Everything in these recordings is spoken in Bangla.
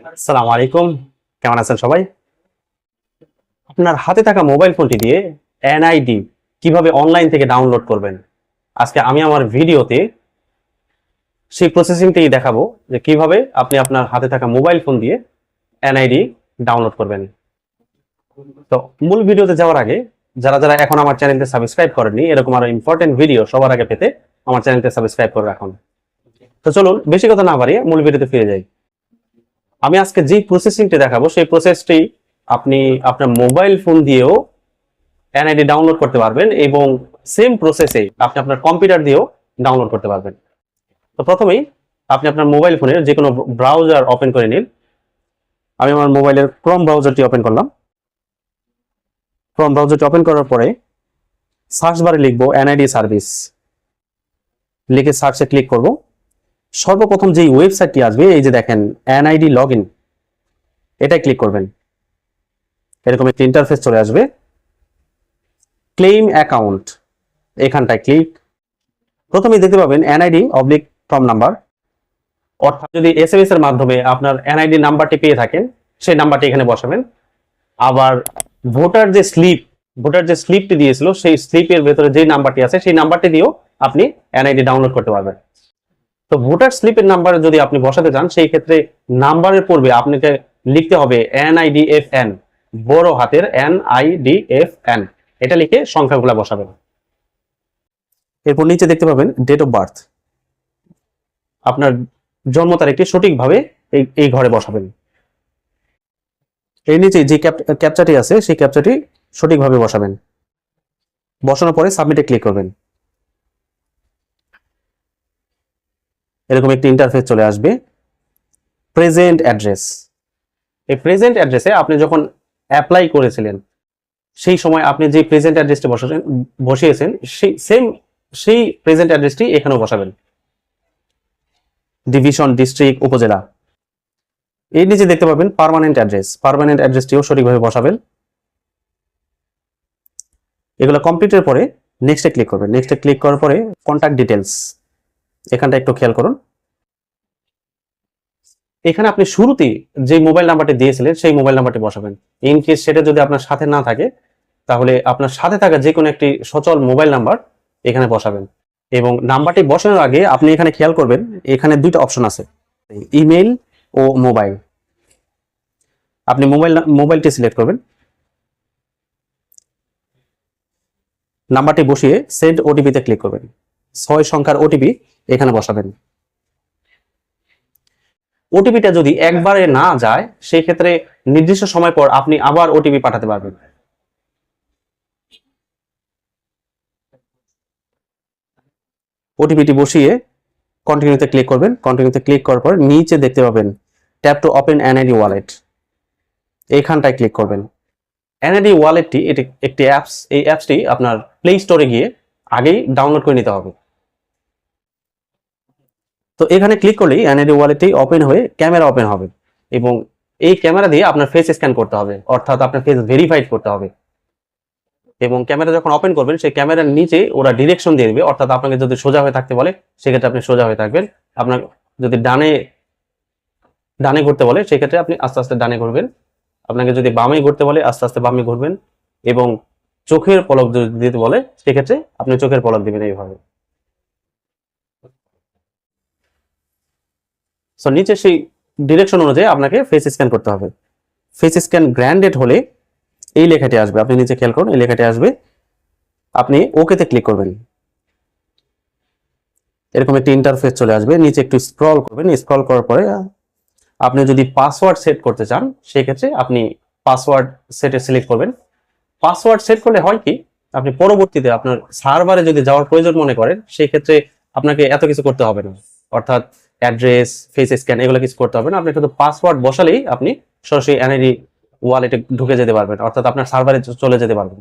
আসসালামু আলাইকুম, কেমন আছেন সবাই? আপনার হাতে থাকা মোবাইল ফোনটি দিয়ে এনআইডি কিভাবে অনলাইন থেকে ডাউনলোড করবেন, আজকে আমি আমার ভিডিওতে সেই প্রসেসিংটাই দেখাবো যে কিভাবে আপনি আপনার হাতে থাকা মোবাইল ফোন দিয়ে এনআইডি ডাউনলোড করবেন। তো মূল ভিডিওতে যাওয়ার আগে যারা যারা এখন আমার চ্যানেলটি সাবস্ক্রাইব করেননি, এরকম আরো ইম্পর্টেন্ট ভিডিও সবার আগে পেতে আমার চ্যানেলটি সাবস্ক্রাইব করে রাখুন। তো চলুন বেশি কথা না বাড়িয়ে মূল ভিডিওতে ফিরে যাই। আমি আজকে যে প্রসেসিংটি দেখাবো সেই প্রসেসটি আপনি আপনার মোবাইল ফোন দিয়েও এনআইডি ডাউনলোড করতে পারবেন এবং সেম প্রসেসে আপনি আপনার কম্পিউটার দিয়েও ডাউনলোড করতে পারবেন। তো প্রথমেই আপনি আপনার মোবাইল ফোনের যে কোনো ব্রাউজার ওপেন করে নিন। আমি আমার মোবাইলের ক্রোম ব্রাউজারটি ওপেন করলাম। ক্রোম ব্রাউজারটি ওপেন করার পরে সার্চ বারে লিখব এনআইডি সার্ভিস, লিখে সার্চে ক্লিক করব। সর্বপ্রথম যেই ওয়েবসাইটটি আসবে, এই যে দেখেন এনআইডি লগ ইন, এটাই ক্লিক করবেন। এরকম একটি ইন্টারফেস চলে আসবে। ক্লেম অ্যাকাউন্ট, এখানটায় ক্লিক। প্রথমেই দেখতে পাবেন এনআইডি অবলিক ফর্ম নাম্বার, অর্থাৎ যদি এসএমএস এর মাধ্যমে আপনার এনআইডি নাম্বারটি পেয়ে থাকেন সেই নাম্বারটি এখানে বসাবেন। আবার ভোটার যে স্লিপটি দিয়েছিল সেই স্লিপের ভেতরে যে নাম্বারটি আছে সেই নাম্বারটি দিয়েও আপনি এনআইডি ডাউনলোড করতে পারবেন। তো ভোটার স্লিপের নাম্বার যদি আপনি বসাতে চান, সেই ক্ষেত্রে নাম্বারের পূর্বে আপনাকে লিখতে হবে NIDFN, বড় হাতের NIDFN, এটা লিখে সংখ্যাগুলো বসাবেন। এরপর নিচে দেখতে পাবেন ডেট অফ বার্থ, আপনার জন্ম তারিখটি সঠিকভাবে এই ঘরে বসাবেন। এর নিচে যে ক্যাপচাটি আছে সেই ক্যাপচাটি সঠিকভাবে বসাবেন। বসানোর পরে সাবমিটে ক্লিক করবেন। এরকম একটি ইন্টারফেস চলে আসবে। প্রেজেন্ট অ্যাড্রেস, এই প্রেজেন্ট অ্যাড্রেসে আপনি যখন অ্যাপ্লাই করেছিলেন সেই সময় আপনি যে প্রেজেন্ট অ্যাড্রেসটি বসিয়েছেন সেই প্রেজেন্ট অ্যাড্রেসটি এখানেও বসাবেন। ডিভিশন, ডিস্ট্রিক্ট, উপজেলা। এর নিচে দেখতে পাবেন পার্মানেন্ট অ্যাড্রেসটিও সঠিকভাবে বসাবেন। এগুলো কমপ্লিটের পরে নেক্সটে ক্লিক করবেন। নেক্সটে ক্লিক করার পরে কন্ট্যাক্ট ডিটেলস, এখানটা একটু খেয়াল করুন। এখানে আপনি শুরুতেই যে মোবাইল নাম্বারটি দিয়েছিলেন সেই মোবাইল নাম্বারটি বসাবেন। ইন কেস সেটা যদি আপনার সাথে না থাকে, তাহলে আপনার সাথে থাকা যে কোনো একটি সচল মোবাইল নাম্বার এখানে বসাবেন। এবং নাম্বারটি বসানোর আগে আপনি এখানে খেয়াল করবেন, এখানে দুইটা অপশন আছে, ইমেল ও মোবাইল। আপনি মোবাইলটি সিলেক্ট করবেন, নাম্বারটি বসিয়ে সেন্ড ওটিপিতে ক্লিক করবেন। 6 সংখ্যার ওটিপি এখানে বসাবেন। ওটিপিটা যদি একবারে না যায়, সেই ক্ষেত্রে নির্দিষ্ট সময় পর আপনি আবার ওটিপি পাঠাতে পারবেন। ওটিপিটি বসিয়ে কন্টিনিউতে ক্লিক করবেন। কন্টিনিউতে ক্লিক করার পর নিচে দেখতে পাবেন tap to open NID wallet, এইখানটায় ক্লিক করবেন। এনআইডি ওয়ালেটটি এটি একটি অ্যাপস, এই অ্যাপসটি আপনার প্লে স্টোরে গিয়ে আগেই ডাউনলোড করে নিতে হবে। তো এখানে ক্লিক করলেই এনআইডি ওয়ালেটটি ওপেন হয়ে ক্যামেরা ওপেন হবে এবং এই ক্যামেরা দিয়ে আপনার ফেস স্ক্যান করতে হবে, অর্থাৎ আপনার ফেস ভেরিফাইড করতে হবে। এবং ক্যামেরা যখন ওপেন করবেন সেই ক্যামেরার নিচে ওরা ডিরেকশন দিয়ে দেবে, অর্থাৎ আপনাকে যদি সোজা হয়ে থাকতে বলে সেক্ষেত্রে আপনি সোজা হয়ে থাকবেন। আপনার যদি ডানে ঘুরতে বলে সেক্ষেত্রে আপনি আস্তে আস্তে ডানে ঘুরবেন। আপনাকে যদি বামে ঘুরতে বলে আস্তে আস্তে বামে ঘুরবেন। এবং চোখের পলক যদি দিতে বলে সেক্ষেত্রে আপনি চোখের পলক দিবেন এইভাবে। সো নিচে সেই ডিরেকশন অনুযায়ী আপনাকে ফেস স্ক্যান করতে হবে। ফেস স্ক্যান গ্র্যান্ডেড হলে এই লেখাটি আসবে, আপনি নিচে খেয়াল করুন, এই লেখাটি আসবে। আপনি ওকেতে ক্লিক করবেন। এরকম একটি ইন্টারফেস চলে আসবে। নিচে একটু স্ক্রল করবেন। স্ক্রল করার পরে আপনি যদি পাসওয়ার্ড সেট করতে চান সেক্ষেত্রে আপনি পাসওয়ার্ড সেটে সিলেক্ট করবেন। পাসওয়ার্ড সেট করলে হয় কি, আপনি পরবর্তীতে আপনার সার্ভারে যদি যাওয়ার প্রয়োজন মনে করেন সেই ক্ষেত্রে আপনাকে এত কিছু করতে হবে না, অর্থাৎ অ্যাড্রেস, ফেস স্ক্যান এগুলো কিছু করতে হবে না। আপনি শুধু পাসওয়ার্ড বসালেই আপনি সরাসরি এনআইডি ওয়ালেটে ঢুকে যেতে পারবেন, অর্থাৎ আপনার সার্ভারে চলে যেতে পারবেন।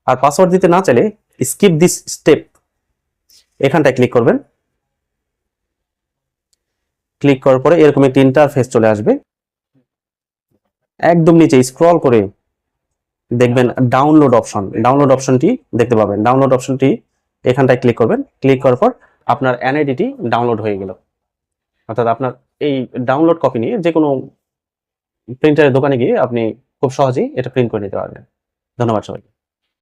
আর পাসওয়ার্ড দিতে না চাইলে স্কিপ দিস স্টেপ, এখানটায় ক্লিক করবেন। ক্লিক করার পরে এরকম একটি ইন্টারফেস চলে আসবে। একদম নিচে স্ক্রল করে দেখবেন ডাউনলোড অপশনটি দেখতে পাবেন। ডাউনলোড অপশনটি এখানটায় ক্লিক করবেন। ক্লিক করার পর আপনার এনআইডিটি ডাউনলোড হয়ে গেল, অর্থাৎ আপনার এই ডাউনলোড কপি নিয়ে যে কোনো প্রিন্টারের দোকানে গিয়ে আপনি খুব সহজেই এটা প্রিন্ট করে নিতে পারবেন। ধন্যবাদ সবাই।